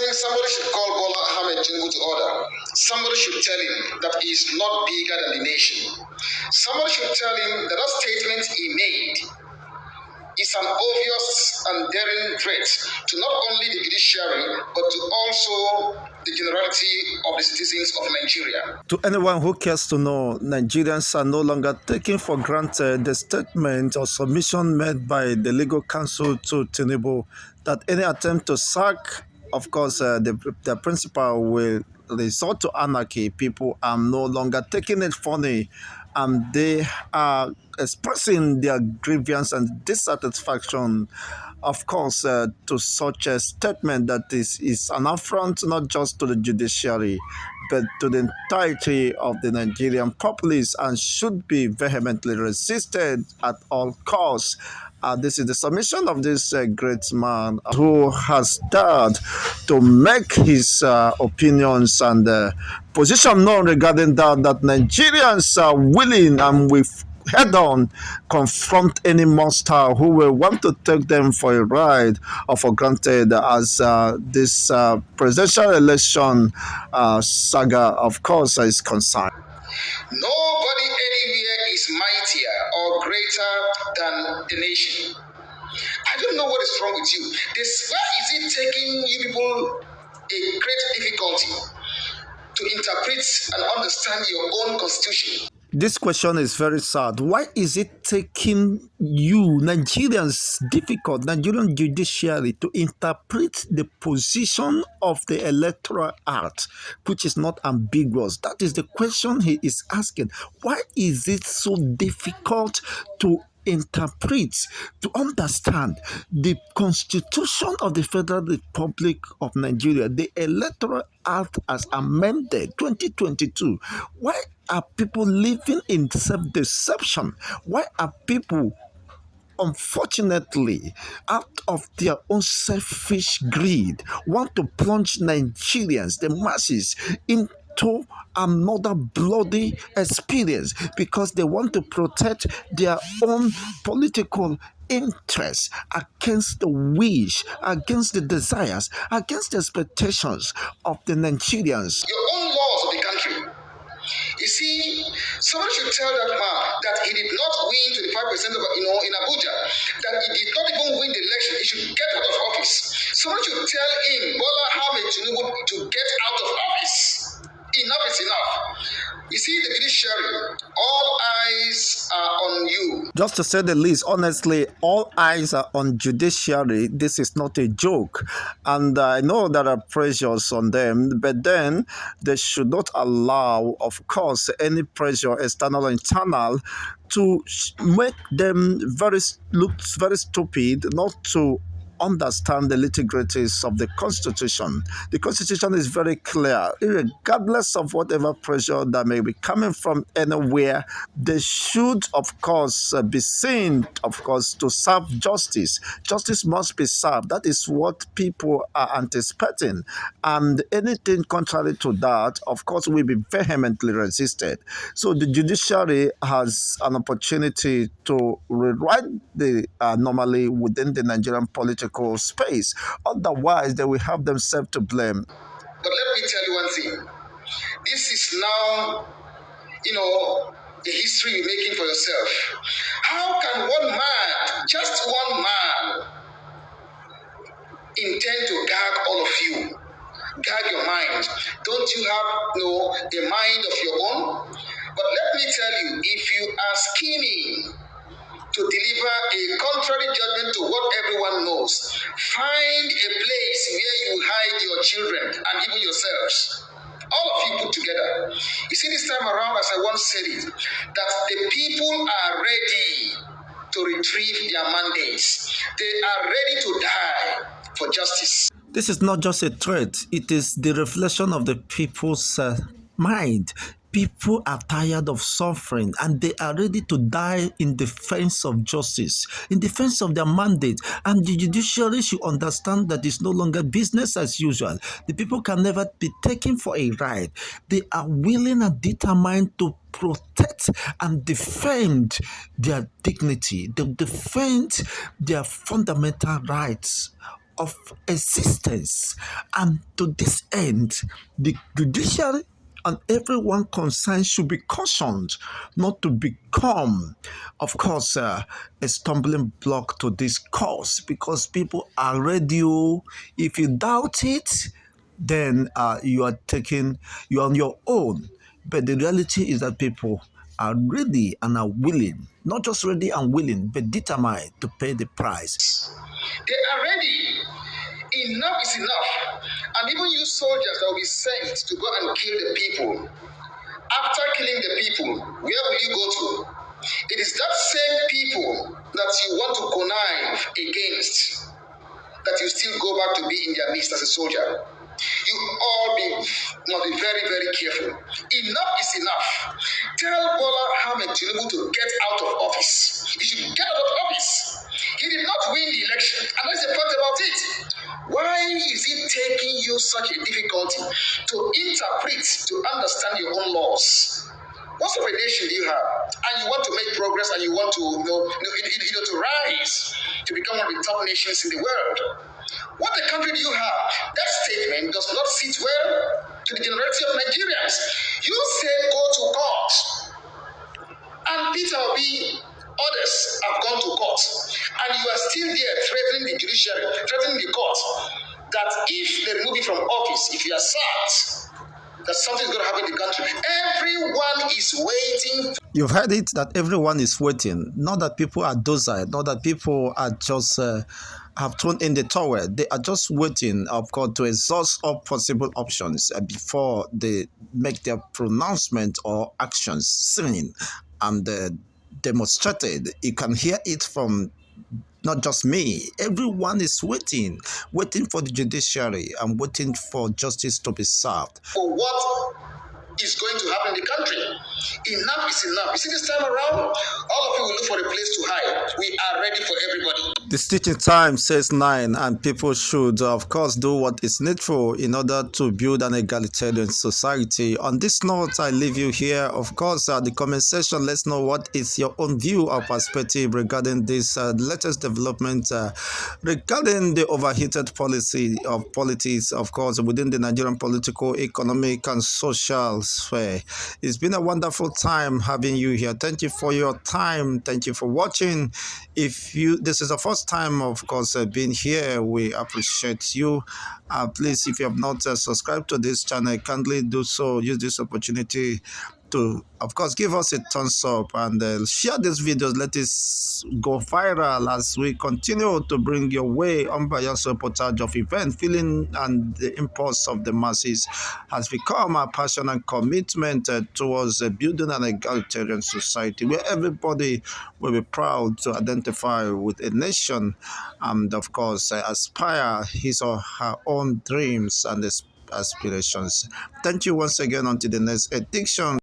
think somebody should call Bola Ahmed Tinubu to order. Somebody should tell him that he is not bigger than the nation. Somebody should tell him that that statement he made is an obvious and daring threat to not only the judiciary, but to also the generality of the citizens of Nigeria. To anyone who cares to know, Nigerians are no longer taking for granted the statement or submission made by the legal counsel to Tinubu that any attempt to sack, of course, the principal will resort to anarchy. People are no longer taking it funny, and they are expressing their grievance and dissatisfaction, of course, to such a statement that is an affront not just to the judiciary, but to the entirety of the Nigerian populace, and should be vehemently resisted at all costs. This is the submission of this great man who has dared to make his opinions and position known regarding that Nigerians are willing and with head-on confront any monster who will want to take them for a ride or for granted as this presidential election saga, of course, is concerned. Nobody anywhere is mightier or greater than the nation. I don't know what is wrong with you. Why is it taking you people a great difficulty to interpret and understand your own constitution? This question is very sad. Why is it taking you, Nigerians, difficult, Nigerian judiciary, to interpret the position of the Electoral Act, which is not ambiguous? That is the question he is asking. Why is it so difficult to interpret, to understand the Constitution of the Federal Republic of Nigeria, the Electoral Act as amended 2022? Why are people living in self-deception? Why are people, unfortunately, out of their own selfish greed, want to plunge Nigerians, the masses, into another bloody experience because they want to protect their own political interests against the wish, against the desires, against the expectations of the Nigerians? Your own laws of the country. You see, somebody should tell that man that he did not win 25% of, in Abuja, that he did not even win the election. He should get out of office. Somebody should tell him, Bola Ahmed Tinubu, to get out of office. Enough is enough. You see, the judiciary, all eyes are on you. Just to say the least, honestly, all eyes are on judiciary. This is not a joke. And I know there are pressures on them, but then they should not allow, of course, any pressure, external or internal, to make them look very stupid, not to understand the nitty-gritties of the Constitution. The Constitution is very clear. Regardless of whatever pressure that may be coming from anywhere, they should, of course, be seen, of course, to serve justice. Justice must be served. That is what people are anticipating. And anything contrary to that, of course, will be vehemently resisted. So the judiciary has an opportunity to rewrite the anomaly within the Nigerian political space. Otherwise, they will have themselves to blame. But let me tell you one thing. This is now, the history you're making for yourself. How can one man, just one man, intend to gag all of you? Gag your mind. Don't you have a mind of your own? But let me tell you, if you are scheming to deliver a contrary judgment to what everyone knows, find a place where you hide your children and even yourselves. All of you put together. You see, this time around, as I once said it, that the people are ready to retrieve their mandates. They are ready to die for justice. This is not just a threat, it is the reflection of the people's mind. People are tired of suffering and they are ready to die in defense of justice, in defense of their mandate. And the judiciary should understand that it's no longer business as usual. The people can never be taken for a ride. They are willing and determined to protect and defend their dignity, to defend their fundamental rights of existence. And to this end, the judiciary and everyone concerned should be cautioned not to become, of course, a stumbling block to this cause, because people are ready. If you doubt it, then you're on your own. But the reality is that people are ready and are willing, not just ready and willing, but determined to pay the price. They are ready. Enough is enough. And even you soldiers that will be sent to go and kill the people. After killing the people, where will you go to? It is that same people that you want to connive against that you still go back to be in their midst as a soldier. You all must be very, very careful. Enough is enough. Tell Bola Ahmed Tinubu to get out of office. He should get out of office. He did not win the election, and that's the fact about it. Why is it taking you such a difficulty to interpret, to understand your own laws? What sort of a nation do you have? And you want to make progress, and you want to, to rise to become one of the top nations in the world. What a country do you have? That statement does not sit well to the generality of Nigerians. You said go to court, and Peter Obi, others have gone to court, and you are still there threatening the judiciary, threatening the court, that if they remove you from office, if you are sacked, that something is going to happen in the country. Everyone is waiting. You've heard it, that everyone is waiting. Not that people are docile, not that people are just have thrown in the towel. They are just waiting, of course, to exhaust all possible options before they make their pronouncement or actions seen and demonstrated. You can hear it from not just me. Everyone is waiting for the judiciary and waiting for justice to be served. For what is going to happen in the country? Enough is enough. You see, this time around, all of you will look for a place to hide. We are ready for everybody. The stitching time says 9, and people should, of course, do what is needful in order to build an egalitarian society. On this note, I leave you here. Of course, the comment section, let's know what is your own view or perspective regarding this latest development regarding the overheated policy of politics, of course, within the Nigerian political, economic, and social sphere. It's been a wonderful time having you here. Thank you for your time. Thank you for watching. If this is the first time, of course, being here, we appreciate you. Please, if you have not subscribed to this channel, kindly do so. Use this opportunity to, of course, give us a thumbs up and share these videos. Let this go viral as we continue to bring your way unbiased reportage of event. Feeling and the impulse of the masses has become our passion and commitment towards building an egalitarian society where everybody will be proud to identify with a nation and, of course, aspire his or her own dreams and aspirations. Thank you once again. Until the next edition.